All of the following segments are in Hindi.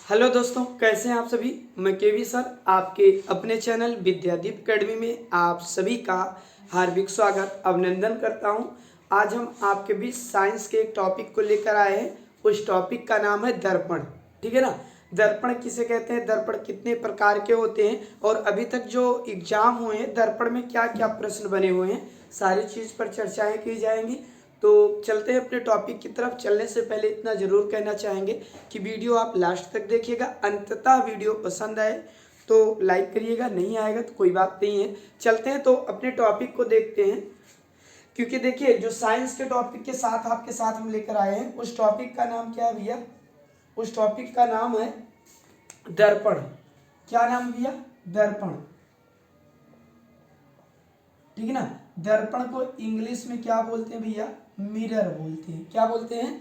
हेलो दोस्तों, कैसे हैं आप सभी। मैं केवी सर आपके अपने चैनल विद्यादीप एकेडमी में आप सभी का हार्दिक स्वागत अभिनंदन करता हूं। आज हम आपके बीच साइंस के एक टॉपिक को लेकर आए हैं। उस टॉपिक का नाम है दर्पण। ठीक है ना। दर्पण किसे कहते हैं, दर्पण कितने प्रकार के होते हैं और अभी तक जो एग्जाम हुए हैं दर्पण में क्या क्या प्रश्न बने हुए हैं, सारी चीज़ पर चर्चाएँ की जाएंगी। तो चलते हैं अपने टॉपिक की तरफ। चलने से पहले इतना ज़रूर कहना चाहेंगे कि वीडियो आप लास्ट तक देखिएगा, अंततः वीडियो पसंद आए तो लाइक करिएगा, नहीं आएगा तो कोई बात नहीं है। चलते हैं तो अपने टॉपिक को देखते हैं, क्योंकि देखिए जो साइंस के टॉपिक के साथ आपके साथ हम लेकर आए हैं उस टॉपिक का नाम क्या है भैया, उस टॉपिक का नाम है दर्पण। क्या नाम भैया, दर्पण। ठीक है ना। दर्पण को इंग्लिश में क्या बोलते हैं भैया, मिरर बोलते हैं। क्या बोलते हैं,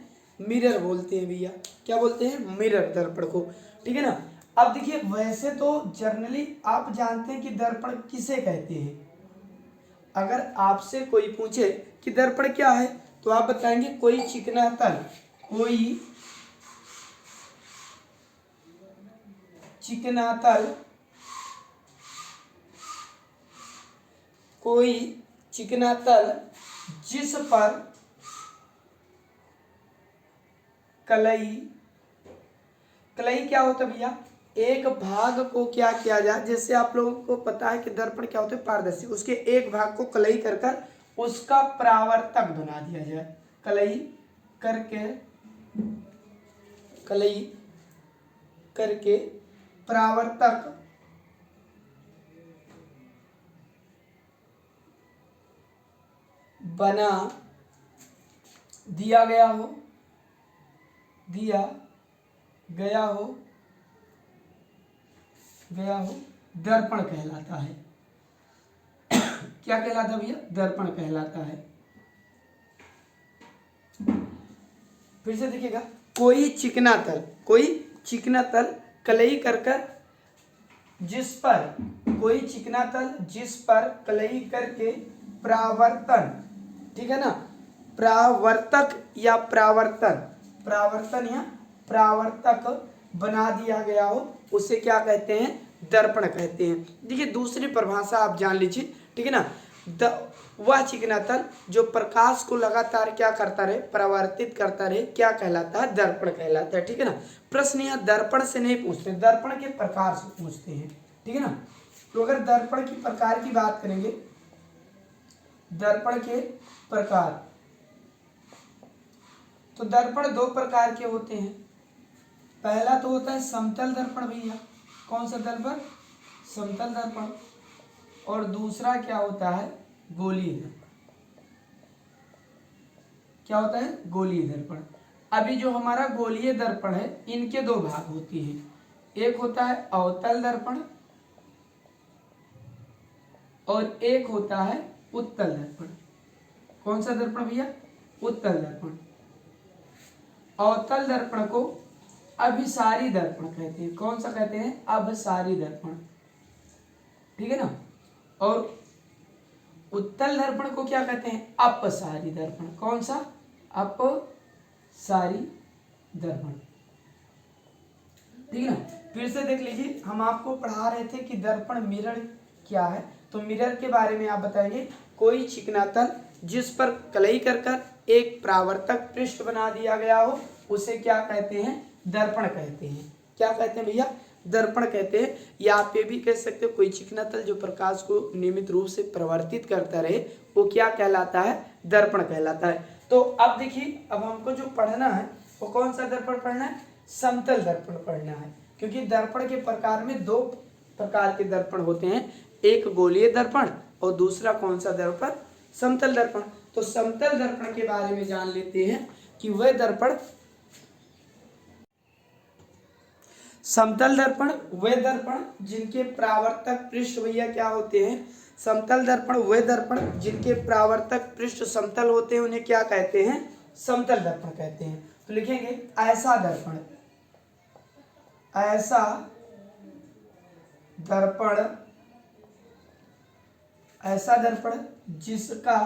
मिरर बोलते हैं भैया। क्या बोलते हैं, मिरर, दर्पण को। ठीक है ना। अब देखिए वैसे तो जनरली आप जानते हैं कि दर्पण किसे कहते हैं। अगर आपसे कोई पूछे कि दर्पण क्या है तो आप बताएंगे कोई चिकना तल, कोई चिकना तल, कोई चिकना तल जिस पर कलई, कलई क्या होता है भैया, एक भाग को क्या किया जाए, जैसे आप लोगों को पता है कि दर्पण क्या होता है, पारदर्शी, उसके एक भाग को कलई कर कर उसका परावर्तक बना दिया जाए। कलई करके, कलई करके परावर्तक बना दिया गया हो, दिया गया हो, गया हो, दर्पण कहलाता है। क्या कहलाता है भैया, दर्पण कहलाता है। फिर से देखिएगा, कोई चिकना तल, कोई चिकना तल कलई कर कर जिस पर, कोई चिकना तल जिस पर कलई करके प्रावर्तन, ठीक है ना, प्रावर्तक या प्रावर्तन, प्रावर्तन या प्रावर्तक बना दिया गया हो उसे क्या कहते हैं, दर्पण कहते हैं। देखिए दूसरी परिभाषा आप जान लीजिए। ठीक है ना। वह चिकना तल जो प्रकाश को लगातार क्या करता रहे, परावर्तित करता रहे, क्या कहलाता है, दर्पण कहलाता है। ठीक है ना। प्रश्न यहाँ दर्पण से नहीं पूछते, दर्पण के प्रकार से पूछते हैं। ठीक है ना। तो अगर दर्पण की प्रकार की बात करेंगे, दर्पण के प्रकार, तो दर्पण दो प्रकार के होते हैं। पहला तो होता है समतल दर्पण भैया। कौन सा दर्पण, समतल दर्पण। और दूसरा क्या होता है, गोलीय दर्पण। क्या होता है, गोलीय दर्पण। अभी जो हमारा गोलीय दर्पण है इनके दो भाग होते हैं, एक होता है अवतल दर्पण और एक होता है उत्तल दर्पण। कौन सा दर्पण भैया, उत्तल दर्पण। अवतल दर्पण को अभिसारी दर्पण कहते हैं। कौन सा कहते हैं, अभिसारी दर्पण। ठीक है ना। और उत्तल दर्पण को क्या कहते हैं, अपसारी दर्पण। कौन सा, अपसारी दर्पण। ठीक है ना। फिर से देख लीजिए, हम आपको पढ़ा रहे थे कि दर्पण मिरर क्या है, तो मिरर के बारे में आप बताएंगे कोई चिकना तल जिस पर कलई कर कर एक परावर्तक पृष्ठ बना दिया गया हो उसे क्या कहते हैं, दर्पण कहते हैं। क्या कहते हैं भैया, दर्पण कहते हैं। या आप ये भी कह सकते हो कोई चिकना तल जो प्रकाश को नियमित रूप से परिवर्तित करता रहे वो क्या कहलाता है, दर्पण कहलाता है। तो अब देखिए, अब हमको जो पढ़ना है वो कौन सा दर्पण पढ़ना है, समतल दर्पण पढ़ना है। क्योंकि दर्पण के प्रकार में दो प्रकार के दर्पण होते हैं, एक गोलीय दर्पण और दूसरा कौन सा दर्पण, समतल दर्पण। तो समतल दर्पण के बारे में जान लेते हैं कि वह दर्पण, समतल दर्पण वे दर्पण जिनके परावर्तक पृष्ठ भैया क्या होते हैं, समतल दर्पण वे दर्पण जिनके परावर्तक पृष्ठ समतल होते हैं उन्हें क्या कहते हैं, समतल दर्पण कहते हैं। तो लिखेंगे ऐसा दर्पण, ऐसा दर्पण, ऐसा दर्पण जिसका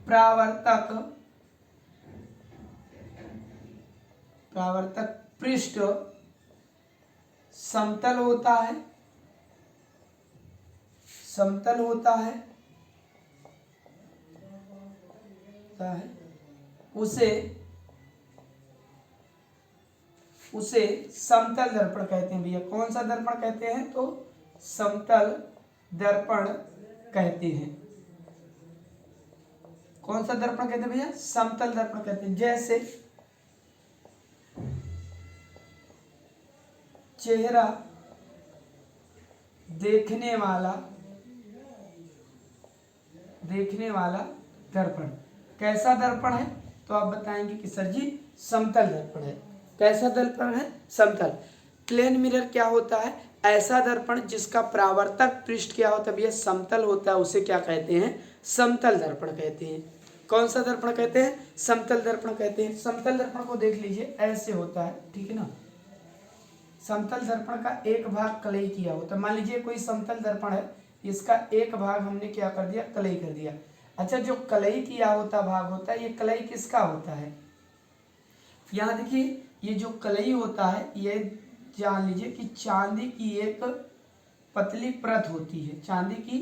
परावर्तक, परावर्तक पृष्ठ समतल होता है, समतल होता है उसे समतल दर्पण कहते हैं भैया। कौन सा दर्पण कहते हैं? तो समतल दर्पण कहते हैं। कौन सा दर्पण कहते हैं भैया? समतल दर्पण कहते हैं। जैसे चेहरा देखने वाला दर्पण कैसा दर्पण है? तो आप बताएंगे कि सर जी समतल दर्पण है। कैसा दर्पण है? समतल। प्लेन मिरर क्या होता है? ऐसा दर्पण जिसका परावर्तक पृष्ठ क्या होता है भैया? समतल होता है, उसे क्या कहते हैं? समतल दर्पण कहते हैं। कौन सा दर्पण कहते हैं? समतल दर्पण कहते हैं। समतल दर्पण को देख लीजिए, ऐसे होता है, ठीक है ना। समतल दर्पण का एक भाग कलई किया होता है। मान लीजिए कोई समतल दर्पण है, इसका एक भाग हमने क्या कर दिया? कलई कर दिया। अच्छा, जो कलई किया होता भाग होता है, ये कलई किसका होता है? यहाँ देखिए, ये जो कलई होता है, ये जान लीजिए कि चांदी की एक पतली परत होती है। चांदी की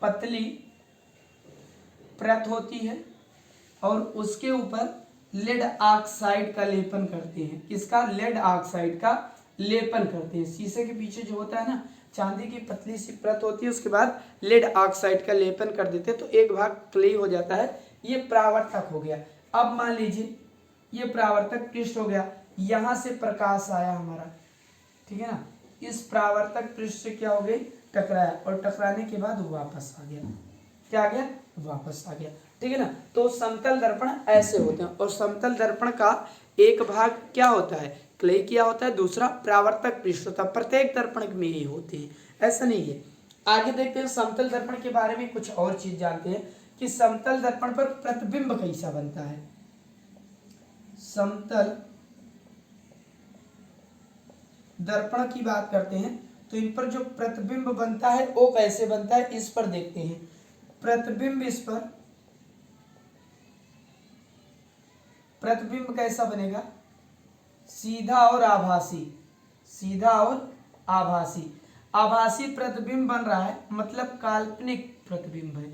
पतली परत होती है और उसके ऊपर लेड ऑक्साइड का लेपन करते हैं। किसका? लेड ऑक्साइड का लेपन करते हैं। शीशे के पीछे जो होता है ना, चांदी की पतली सी परत होती है, उसके बाद लेड ऑक्साइड का लेपन कर देते हैं, तो एक भाग क्ले हो जाता है। ये परावर्तक हो गया। अब मान लीजिए ये परावर्तक पृष्ठ हो गया, यहां से प्रकाश आया हमारा, ठीक है ना। इस परावर्तक पृष्ठ से क्या हो गई? टकराया, और टकराने के बाद वापस आ गया। क्या आ गया? वापस आ गया, ठीक है ना। तो समतल दर्पण ऐसे होते हैं। और समतल दर्पण का एक भाग क्या होता है? क्ले किया होता है, दूसरा परावर्तक पृष्ठ होता है। प्रत्येक दर्पण में ही होते हैं, ऐसा नहीं है। आगे देखते हैं समतल दर्पण के बारे में कुछ और चीज जानते हैं कि समतल दर्पण पर प्रतिबिंब कैसा बनता है। समतल दर्पण की बात करते हैं तो इन पर जो प्रतिबिंब बनता है वो कैसे बनता है, इस पर देखते हैं। प्रतिबिंब, इस पर प्रतिबिंब कैसा बनेगा? सीधा और आभासी। सीधा और आभासी। आभासी प्रतिबिंब बन रहा है, मतलब काल्पनिक प्रतिबिंब है।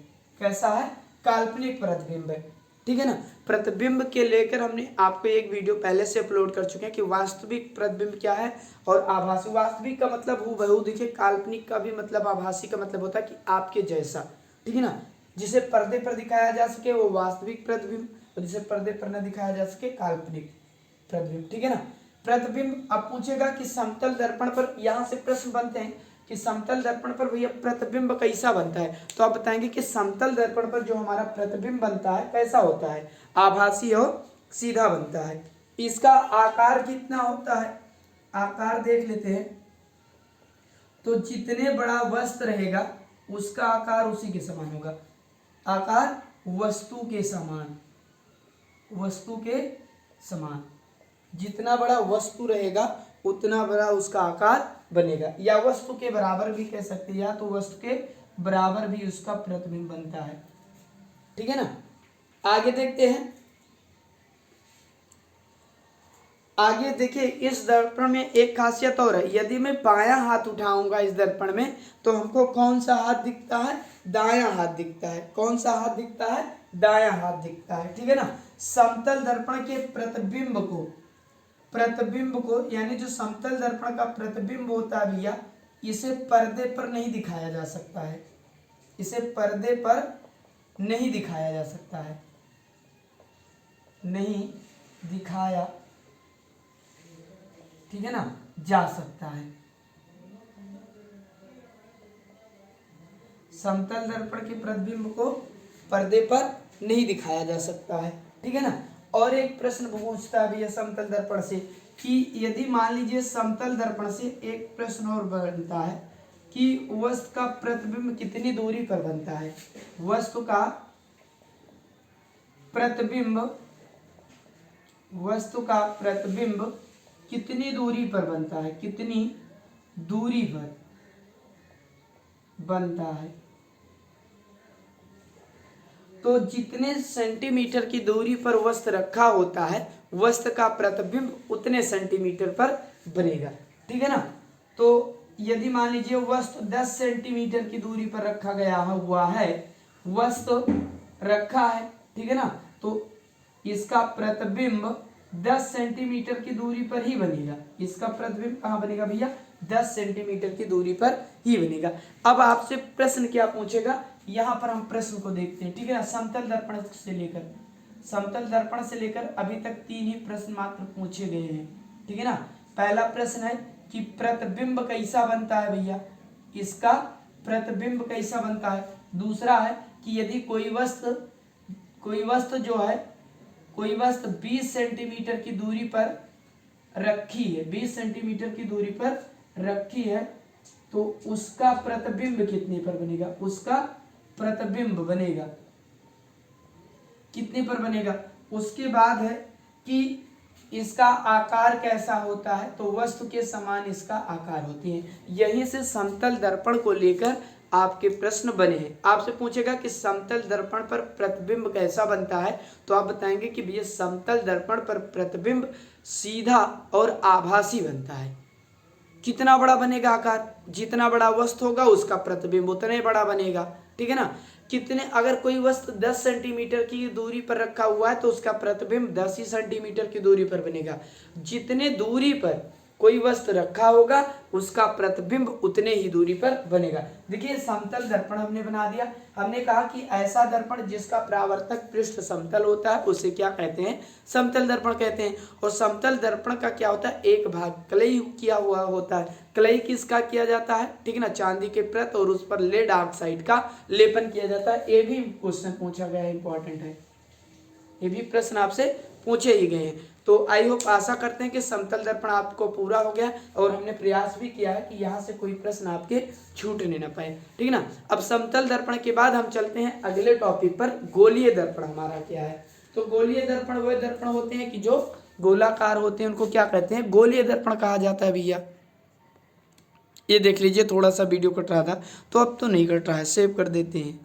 कैसा है? काल्पनिक प्रतिबिंब है, ठीक है ना। प्रतिबिंब के लेकर हमने आपको एक वीडियो पहले से अपलोड कर चुके हैं कि वास्तविक प्रतिबिंब क्या है और आभासी। वास्तविक का मतलब हूबहू देखिए, काल्पनिक का भी मतलब, आभासी का मतलब होता है कि आपके जैसा, ठीक है ना। जिसे पर्दे पर दिखाया जा सके वो वास्तविक प्रतिबिंब, और जिसे पर्दे पर न दिखाया जा सके काल्पनिक प्रतिबिंब, ठीक है ना। प्रतिबिंब अब पूछेगा कि समतल दर्पण पर, यहां से प्रश्न बनते हैं कि समतल दर्पण पर भैया प्रतिबिंब कैसा बनता है। तो आप बताएंगे कि समतल दर्पण पर जो हमारा प्रतिबिंब बनता है कैसा होता है? आभासी और सीधा बनता है। इसका आकार कितना होता है? आकार देख लेते हैं। तो जितने बड़ा वस्तु रहेगा उसका आकार उसी के समान होगा। आकार वस्तु के समान, वस्तु के समान। जितना बड़ा वस्तु रहेगा उतना बड़ा उसका आकार बनेगा, या वस्तु के बराबर भी कह सकते हैं, या तो वस्तु के बराबर भी उसका प्रतिबिंब बनता है, ठीक है ना। आगे देखते हैं। आगे देखिए, इस दर्पण में एक खासियत और है। यदि मैं बायां हाथ उठाऊंगा इस दर्पण में तो हमको कौन सा हाथ दिखता है? दायां हाथ दिखता है। कौन सा हाथ दिखता है? दायां हाथ दिखता है, ठीक है ना। समतल दर्पण के प्रतिबिंब को यानी जो समतल दर्पण का प्रतिबिंब होता है भैया, इसे पर्दे पर नहीं दिखाया जा सकता है। इसे पर्दे पर नहीं दिखाया जा सकता है, नहीं दिखाया, ठीक है ना, जा सकता है। समतल दर्पण के प्रतिबिंब को पर्दे पर नहीं दिखाया जा सकता है, ठीक है ना। और एक प्रश्न पूछता है भैया समतल दर्पण से कि यदि मान लीजिए समतल दर्पण से एक प्रश्न और बनता है कि वस्तु का प्रतिबिंब कितनी दूरी पर बनता है। वस्तु का प्रतिबिंब कितनी दूरी पर बनता है? कितनी दूरी पर बनता है? तो जितने सेंटीमीटर की दूरी पर वस्तु रखा होता है वस्तु का प्रतिबिंब उतने सेंटीमीटर पर बनेगा। ठीक है ना। तो यदि मान लीजिए वस्तु 10 सेंटीमीटर की दूरी पर रखा गया हुआ है, वस्तु रखा है, ठीक है ना, तो इसका प्रतिबिंब 10 सेंटीमीटर की दूरी पर ही बनेगा। इसका प्रतिबिंब कहाँ बनेगा भैया? 10 सेंटीमीटर की दूरी पर ही बनेगा। अब आपसे प्रश्न क्या पूछेगा, यहाँ पर हम प्रश्न को देखते हैं। ठीक है ना। समतल दर्पण से लेकर अभी तक 3 ही प्रश्न मात्र पूछे गए हैं। ठीक है ना। पहला प्रश्न है कि प्रतिबिंब कैसा बनता है भैया, इसका प्रतिबिंब कैसा बनता है। दूसरा है कि यदि कोई वस्तु जो है, कोई वस्तु 20 सेंटीमीटर की दूरी पर रखी है, 20 सेंटीमीटर की दूरी पर रखी है, तो उसका प्रतिबिंब कितने पर बनेगा? उसका प्रतिबिंब बनेगा कितने पर बनेगा। उसके बाद है कि इसका आकार कैसा होता है, तो वस्तु के समान इसका आकार होती है। यहीं से समतल दर्पण को लेकर आपके प्रश्न बने हैं। आपसे पूछेगा कि समतल दर्पण पर प्रतिबिंब कैसा बनता है, तो आप बताएंगे कि भैया समतल दर्पण पर प्रतिबिंब सीधा और आभासी बनता है। कितना बड़ा बनेगा आकार, जितना बड़ा वस्तु होगा उसका प्रतिबिंब उतना ही बड़ा बनेगा। ठीक है ना। कितने, अगर कोई वस्तु 10 सेंटीमीटर की दूरी पर रखा हुआ है तो उसका प्रतिबिंब 10 ही सेंटीमीटर की दूरी पर बनेगा। जितने दूरी पर कोई वस्तु रखा होगा उसका प्रतिबिंब उतने ही दूरी पर बनेगा। देखिए समतल दर्पण हमने बना दिया। हमने कहा कि ऐसा दर्पण जिसका परावर्तक पृष्ठ समतल होता है उसे क्या कहते हैं? समतल दर्पण कहते हैं। और समतल दर्पण का क्या होता है? एक भाग कलई किया हुआ होता है। कलई किसका किया जाता है? ठीक है ना, चांदी के प्रत और उस पर लेड ऑक्साइड का लेपन किया जाता है। ये भी क्वेश्चन पूछा गया है, इंपॉर्टेंट है, ये भी प्रश्न आपसे पूछे ही गए हैं। तो आई होप, आशा करते हैं कि समतल दर्पण आपको पूरा हो गया और हमने प्रयास भी किया है कि यहाँ से कोई प्रश्न आपके छूटने ना पाए। ठीक है ना। अब समतल दर्पण के बाद हम चलते हैं अगले टॉपिक पर। गोलीय दर्पण हमारा क्या है? तो गोलीय दर्पण वह दर्पण होते हैं कि जो गोलाकार होते हैं, उनको क्या कहते हैं? गोलीय दर्पण कहा जाता है भैया। ये देख लीजिए, थोड़ा सा वीडियो कट रहा था, तो अब तो नहीं कट रहा है, सेव कर देते हैं।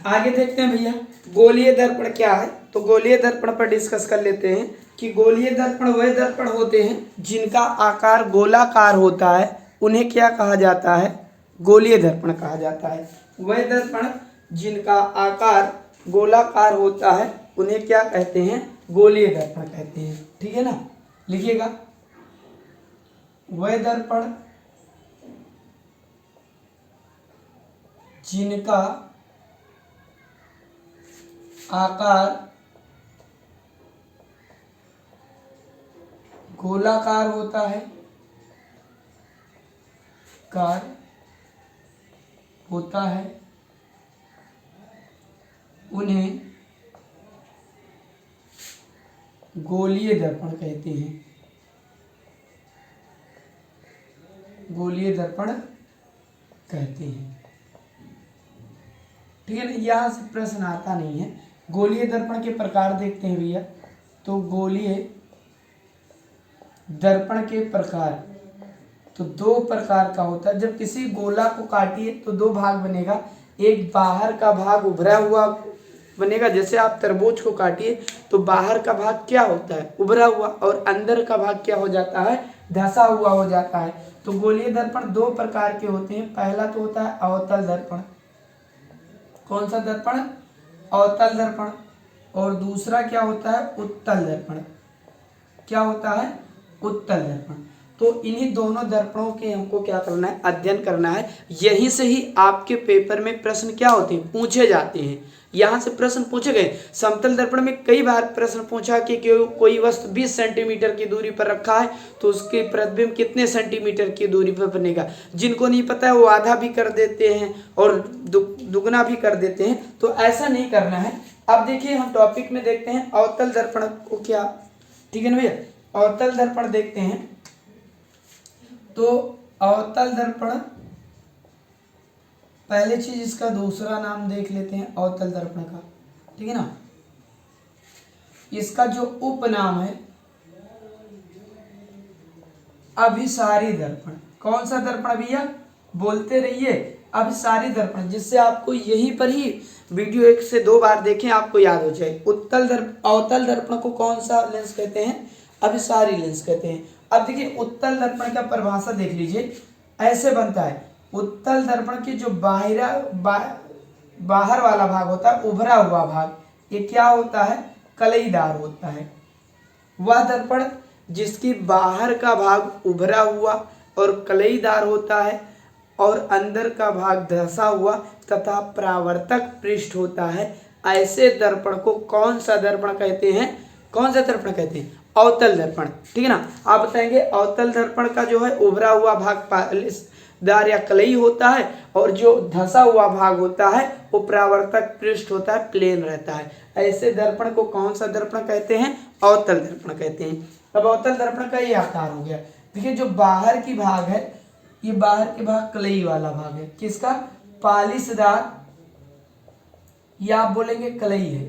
आगे देखते हैं भैया गोलीय दर्पण क्या है। तो गोलीय दर्पण पर डिस्कस कर लेते हैं कि गोलीय दर्पण वह दर्पण होते हैं जिनका आकार गोलाकार होता है, उन्हें क्या कहा जाता है? गोलीय दर्पण कहा जाता है। वह दर्पण जिनका आकार गोलाकार होता है उन्हें क्या कहते हैं? गोलीय दर्पण कहते हैं। ठीक है ना, लिखिएगा। वह दर्पण जिनका आकार गोलाकार होता है, उन्हें गोलीय दर्पण कहते हैं। गोलीय दर्पण कहते हैं। ठीक है ना। यहाँ से प्रश्न आता नहीं है। गोलीय दर्पण के प्रकार देखते हैं भैया। तो गोलीय दर्पण के प्रकार तो 2 प्रकार का होता है। जब किसी गोला को काटिए तो 2 भाग बनेगा। एक बाहर का भाग उभरा हुआ बनेगा, जैसे आप तरबूज को काटिए तो बाहर का भाग क्या होता है? उभरा हुआ, और अंदर का भाग क्या हो जाता है? धंसा हुआ हो जाता है। तो गोलीय दर्पण 2 प्रकार के होते हैं। पहला तो होता है अवतल दर्पण। कौन सा दर्पण? अवतल दर्पण। और दूसरा क्या होता है? उत्तल दर्पण। क्या होता है? उत्तल दर्पण। तो इन्हीं दोनों दर्पणों के हमको क्या करना है? अध्ययन करना है। यहीं से ही आपके पेपर में प्रश्न क्या होते हैं? पूछे जाते हैं। यहाँ से प्रश्न पूछे गए। समतल दर्पण में कई बार प्रश्न पूछा कि कोई वस्तु 20 सेंटीमीटर की दूरी पर रखा है तो उसके प्रतिबिंब कितने सेंटीमीटर की दूरी पर बनेगा। जिनको नहीं पता है वो आधा भी कर देते हैं और दुगना भी कर देते हैं। तो ऐसा नहीं करना है। अब देखिए हम टॉपिक में देखते हैं अवतल दर्पण को क्या। ठीक है ना भैया। अवतल दर्पण देखते हैं। तो अवतल दर्पण, पहले चीज इसका दूसरा नाम देख लेते हैं अवतल दर्पण का। ठीक है ना। इसका जो उपनाम है अभिसारी दर्पण। कौन सा दर्पण भैया? बोलते रहिए, अभिसारी दर्पण, जिससे आपको यहीं पर ही वीडियो 1 से 2 बार देखें आपको याद हो जाए। अवतल दर्पण को कौन सा लेंस कहते हैं? अभिसारी लेंस कहते हैं। अब देखिए उत्तल दर्पण का परिभाषा देख लीजिए, ऐसे बनता है। उत्तल दर्पण के जो बाहर वाला भाग होता है, उभरा हुआ भाग, ये क्या होता है? कलईदार होता है। वह दर्पण जिसकी बाहर का भाग उभरा हुआ और कलईदार होता है और अंदर का भाग धंसा हुआ तथा परावर्तक पृष्ठ होता है, ऐसे दर्पण को कौन सा दर्पण कहते हैं? कौन सा दर्पण कहते हैं? अवतल दर्पण। ठीक है ना। आप बताएंगे अवतल दर्पण का जो है उभरा हुआ भाग पालिशदार या कलई होता है और जो धंसा हुआ भाग होता है वो परावर्तक पृष्ठ होता है, प्लेन रहता है। ऐसे दर्पण को कौन सा दर्पण कहते हैं? अवतल दर्पण कहते हैं। अब अवतल दर्पण का ये आकार हो गया। देखिए जो बाहर की भाग है, ये बाहर के भाग कलई वाला भाग है, किसका? पालिशदार, या आप बोलेंगे कलई है।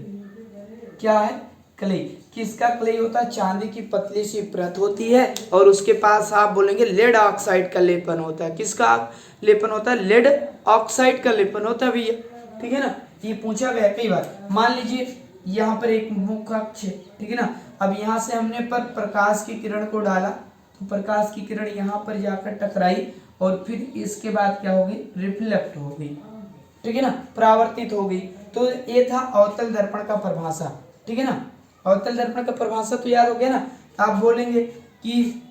क्या है? कलई। किसका कलई होता है? चांदी की पतली सी परत होती है और उसके पास आप बोलेंगे लेड ऑक्साइड का लेपन होता है। किसका लेपन होता है? लेड ऑक्साइड का लेपन होता है भैया। ठीक है ना। ये पूछा गया कई बार। मान लीजिए यहाँ पर एक मुख्य अक्ष है, ठीक है ना। अब यहाँ से हमने पर प्रकाश की किरण को डाला तो प्रकाश की किरण यहाँ पर जाकर टकराई और फिर इसके बाद क्या होगी? रिफ्लेक्ट हो गई, ठीक है ना, परावर्तित हो गई। तो ये था अवतल दर्पण का परिभाषा। ठीक है ना। अवतल दर्पण का परिभाषा तो याद हो गया ना। आप बोलेंगे कि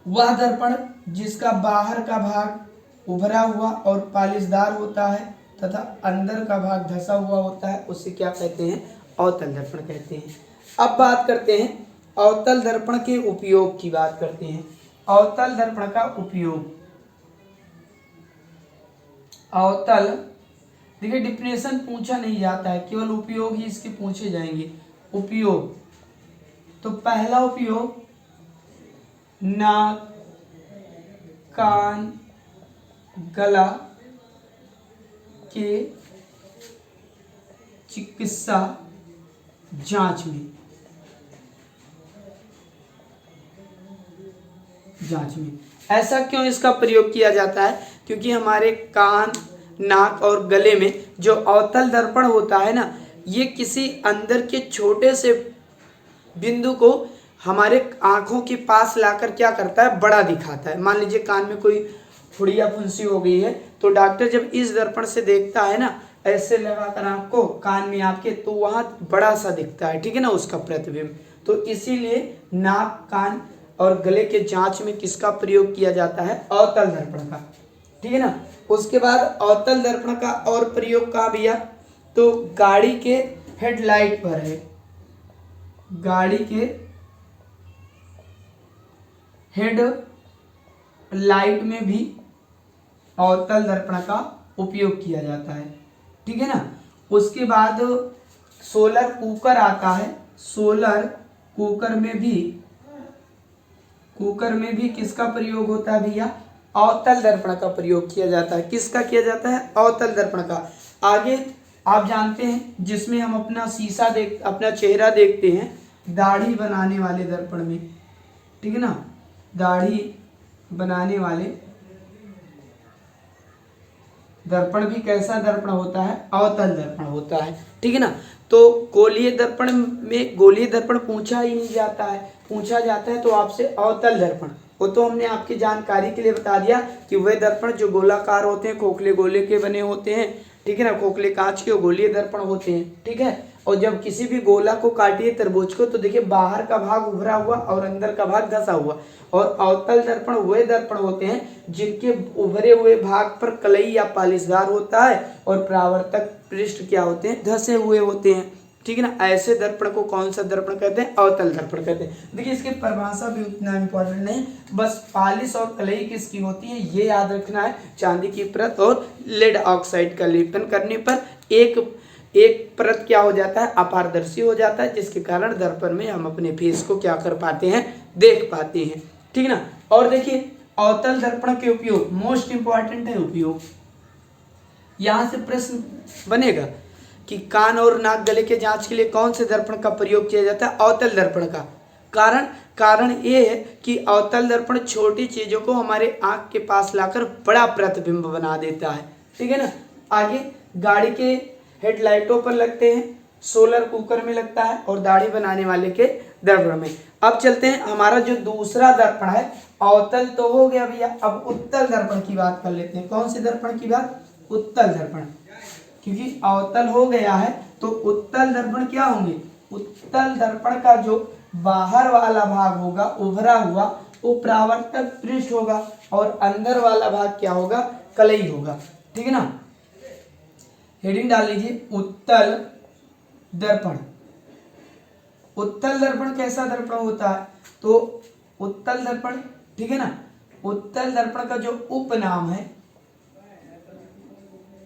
वह दर्पण जिसका बाहर का भाग उभरा हुआ और पालिशदार होता है तथा अंदर का भाग धंसा हुआ होता है, उसे क्या कहते हैं? अवतल दर्पण कहते हैं। अब बात करते हैं अवतल दर्पण के उपयोग की बात करते हैं। अवतल दर्पण का उपयोग। अवतल, देखिए डिफिनेशन पूछा नहीं जाता है, केवल उपयोग ही इसके पूछे जाएंगे। उपयोग, तो पहला उपयोग नाक, कान, गला के चिकित्सा जांच में ऐसा क्यों इसका प्रयोग किया जाता है? क्योंकि हमारे कान, नाक और गले में जो अवतल दर्पण होता है ना, ये किसी अंदर के छोटे से बिंदु को हमारे आंखों के पास लाकर क्या करता है? बड़ा दिखाता है। मान लीजिए कान में कोई फुड़िया फुंसी हो गई है तो डॉक्टर जब इस दर्पण से देखता है ना, ऐसे लगाकर आंख को कान में आपके, तो वहां बड़ा सा दिखता है, ठीक है ना, उसका प्रतिबिंब। तो इसीलिए नाक, कान और गले के जांच में किसका प्रयोग किया जाता है? अवतल दर्पण का। ठीक है ना। उसके बाद अवतल दर्पण का और प्रयोग कहाँ भैया? तो गाड़ी के हेडलाइट पर है। गाड़ी के हेड लाइट में भी अवतल दर्पण का उपयोग किया जाता है। ठीक है ना। उसके बाद सोलर कुकर आता है। सोलर कुकर में भी किसका प्रयोग होता है भैया? अवतल दर्पण का प्रयोग किया जाता है। किसका किया जाता है? अवतल दर्पण का। आगे आप जानते हैं जिसमें हम अपना चेहरा देखते हैं, दाढ़ी बनाने वाले दर्पण में, ठीक है ना, दाढ़ी बनाने वाले दर्पण भी कैसा दर्पण होता है? अवतल दर्पण होता है। ठीक है ना। तो गोलीय दर्पण पूछा ही नहीं जाता है। पूछा जाता है तो आपसे अवतल दर्पण, वो तो हमने आपकी जानकारी के लिए बता दिया कि वे दर्पण जो गोलाकार होते हैं, खोखले गोले के बने होते हैं, ठीक है ना, खोखले कांच के गोलीय दर्पण होते हैं। ठीक है। और जब किसी भी गोला को काटिए, तरबूज को, तो देखिए बाहर का भाग उभरा हुआ और अंदर का भाग धंसा हुआ। और अवतल दर्पण वे दर्पण होते हैं जिनके उभरे हुए भाग पर कलई या पालिशदार होता है और परावर्तक पृष्ठ क्या होते हैं? धंसे हुए होते हैं। ठीक है ना। ऐसे दर्पण को कौन सा दर्पण कहते हैं? अवतल दर्पण कहते हैं। देखिए इसकी परिभाषा भी उतना इंपॉर्टेंट नहीं, बस पालिश और कलई किसकी होती है ये याद रखना है। चांदी की परत और लेड ऑक्साइड का लेपन करने पर एक परत क्या हो जाता है? अपारदर्शी हो जाता है, जिसके कारण दर्पण में हम अपने फेस को क्या कर पाते हैं? देख पाते हैं। ठीक है ना। और देखिए अवतल दर्पण के उपयोग मोस्ट इंपॉर्टेंट है। उपयोग यहां से प्रश्न बनेगा कि कान और नाक, गले के जांच के लिए कौन से दर्पण का प्रयोग किया जाता है? अवतल दर्पण का। कारण कारण ये है कि अवतल दर्पण छोटी चीजों को हमारे आंख के पास लाकर बड़ा प्रतिबिंब बना देता है। ठीक है ना। आगे गाड़ी के हेडलाइटों पर लगते हैं, सोलर कुकर में लगता है और दाढ़ी बनाने वाले के दर्पण में। अब चलते हैं, हमारा जो दूसरा दर्पण है, अवतल तो हो गया भैया, अब उत्तल दर्पण की बात कर लेते हैं। कौन से दर्पण की बात? उत्तल दर्पण। क्योंकि अवतल हो गया है तो उत्तल दर्पण क्या होंगे? उत्तल दर्पण का जो बाहर वाला भाग होगा उभरा हुआ, वो परावर्तक पृष्ठ होगा और अंदर वाला भाग क्या होगा? कलई होगा। ठीक है ना। हेडिंग डाल लीजिए, उत्तल दर्पण। उत्तल दर्पण कैसा दर्पण होता है? तो उत्तल दर्पण, ठीक है ना, उत्तल दर्पण का जो उपनाम है,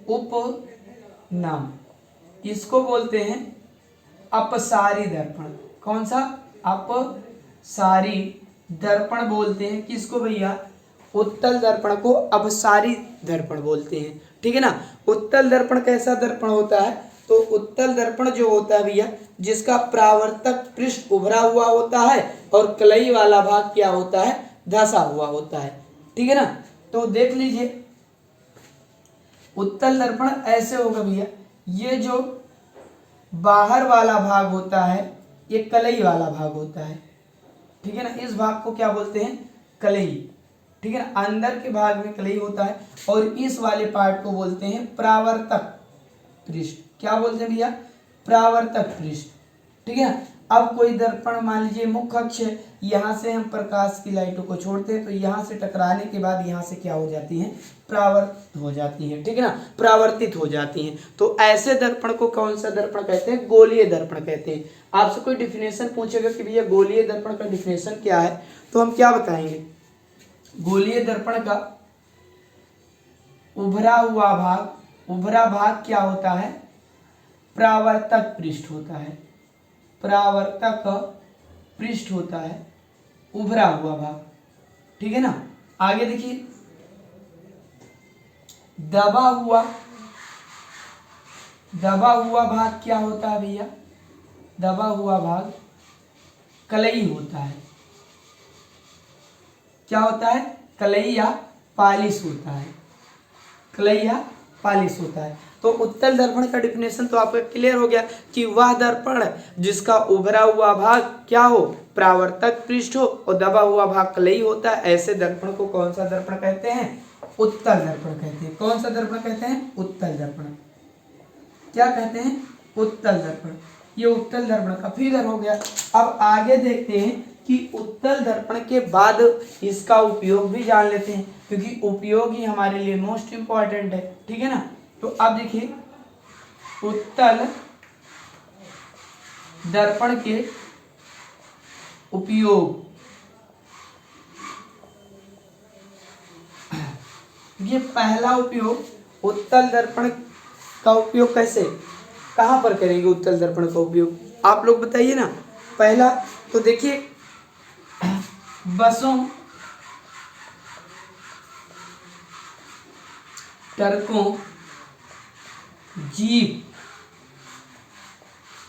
उपनाम, इसको बोलते हैं अपसारी दर्पण। कौन सा? अपसारी दर्पण बोलते हैं। किसको भैया? उत्तल दर्पण को अपसारी दर्पण बोलते हैं। ठीक है ना। उत्तल दर्पण कैसा दर्पण होता है? तो उत्तल दर्पण जो होता है भैया, जिसका परावर्तक पृष्ठ उभरा हुआ होता है और कलई वाला भाग क्या होता है? धंसा हुआ होता है। ठीक है ना। तो देख लीजिए, उत्तल दर्पण ऐसे होगा भैया, ये जो बाहर वाला भाग होता है ये कलई वाला भाग होता है। ठीक है ना। इस भाग को क्या बोलते हैं? कलई। ठीक है ना। अंदर के भाग में कलई होता है और इस वाले पार्ट को बोलते हैं परावर्तक पृष्ठ। क्या बोलते हैं भैया? परावर्तक पृष्ठ। ठीक है। अब कोई दर्पण मान लीजिए मुख्य अक्ष है, यहाँ से हम प्रकाश की लाइटों को छोड़ते हैं तो यहाँ से टकराने के बाद यहाँ से क्या हो जाती हैं? परावर्तित हो जाती हैं। ठीक है ना, परावर्तित हो जाती हैं। तो ऐसे दर्पण को कौन सा दर्पण कहते हैं? गोलीय दर्पण कहते हैं। आपसे कोई डिफिनेशन पूछेगा कि भैया गोलीय दर्पण का डिफिनेशन क्या है, तो हम क्या बताएंगे? गोलीय दर्पण का उभरा हुआ भाग, उभरा भाग क्या होता है? परावर्तक पृष्ठ होता है। परावर्तक पृष्ठ होता है, उभरा हुआ भाग। ठीक है ना। आगे देखिए, दबा हुआ भाग क्या होता है भैया? दबा हुआ भाग कलई होता है। क्या होता है? कलई या पालिश होता है। कलई या पालिश होता है। तो उत्तल दर्पण का डिफिनेशन तो आपका क्लियर हो गया कि वह दर्पण जिसका उभरा हुआ भाग क्या हो? परावर्तक पृष्ठ हो और दबा हुआ भाग कलई होता है। ऐसे दर्पण को कौन सा दर्पण कहते हैं? उत्तल दर्पण कहते हैं। कौन सा दर्पण कहते हैं? उत्तल दर्पण। क्या कहते हैं? उत्तल दर्पण। ये उत्तल दर्पण का फिगर हो गया। अब आगे देखते हैं कि उत्तल दर्पण के बाद इसका उपयोग भी जान लेते हैं, क्योंकि उपयोग ही हमारे लिए मोस्ट इंपॉर्टेंट है। ठीक है ना। तो अब देखिए, उत्तल दर्पण के उपयोग, ये पहला उपयोग उत्तल दर्पण का उपयोग कैसे, कहां पर करेंगे उत्तल दर्पण का उपयोग? आप लोग बताइए ना। पहला तो देखिए, बसों, ट्रकों, जीप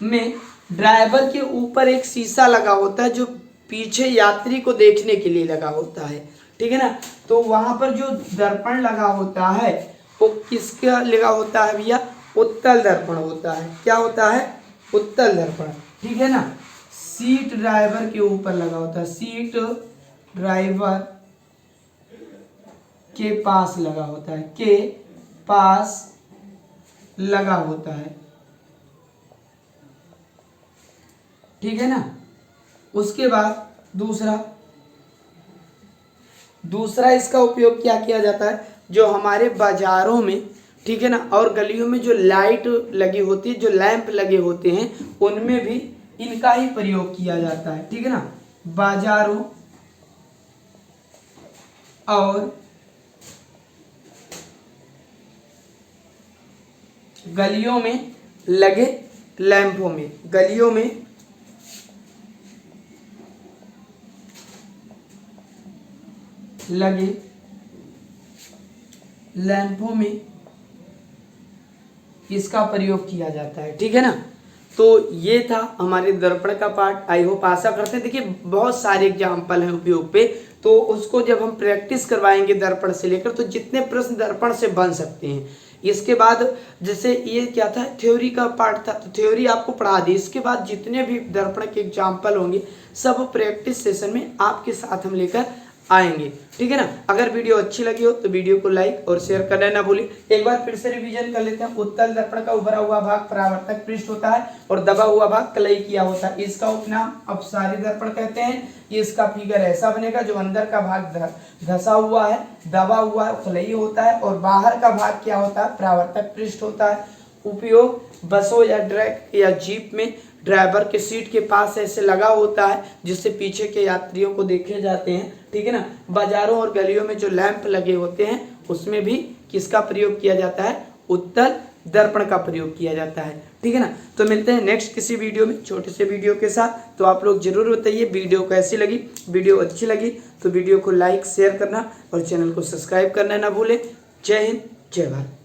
में ड्राइवर के ऊपर एक शीशा लगा होता है जो पीछे यात्री को देखने के लिए लगा होता है। ठीक है ना। तो वहां पर जो दर्पण लगा होता है वो किसका लगा होता है भैया? उत्तल दर्पण होता है। क्या होता है? उत्तल दर्पण। ठीक है ना। सीट ड्राइवर के ऊपर लगा होता है, सीट ड्राइवर के पास लगा होता है, के पास लगा होता है। ठीक है ना। उसके बाद दूसरा इसका उपयोग क्या किया जाता है? जो हमारे बाजारों में, ठीक है ना, और गलियों में जो लाइट लगी होती है, जो लैंप लगे होते हैं, उनमें भी इनका ही प्रयोग किया जाता है। ठीक है ना। बाजारों और गलियों में लगे लैंपों में, गलियों में लगे लैंपों में इसका प्रयोग किया जाता है। ठीक है ना। तो ये था हमारे दर्पण का पार्ट। आई होप आशा करते हैं, देखिए बहुत सारे एग्जाम्पल हैं उपयोग पे, तो उसको जब हम प्रैक्टिस करवाएंगे दर्पण से लेकर, तो जितने प्रश्न दर्पण से बन सकते हैं। इसके बाद जैसे ये क्या था, थ्योरी का पार्ट था, तो थ्योरी आपको पढ़ा दी। इसके बाद जितने भी दर्पण के एग्जाम्पल होंगे सब प्रैक्टिस सेशन में आपके साथ हम लेकर आएंगे, ठीक है ना। अगर वीडियो अच्छी लगी हो तो वीडियो को लाइक और शेयर करना ना भूलिए। एक बार फिर से रिवीजन कर लेते हैं। उत्तल दर्पण का उभरा हुआ भाग परावर्तक पृष्ठ होता है और दबा हुआ भाग कलई किया होता है। इसका उपनाम अपसारी दर्पण कहते हैं। इसका फिगर ऐसा बनेगा, जो अंदर का भाग धसा हुआ है, दबा हुआ है, कलई होता है, और बाहर का भाग क्या होता है, परावर्तक पृष्ठ होता है। उपयोग बसों या ट्रक या जीप में ड्राइवर के सीट के पास ऐसे लगा होता है, जिससे पीछे के यात्रियों को देखे जाते हैं, ठीक है ना। बाजारों और गलियों में जो लैंप लगे होते हैं उसमें भी किसका प्रयोग किया जाता है, उत्तल दर्पण का प्रयोग किया जाता है, ठीक है ना। तो मिलते हैं नेक्स्ट किसी वीडियो में छोटे से वीडियो के साथ। तो आप लोग जरूर बताइए वीडियो कैसी लगी। वीडियो अच्छी लगी तो वीडियो को लाइक शेयर करना और चैनल को सब्सक्राइब करना ना भूलें। जय हिंद, जय भारत।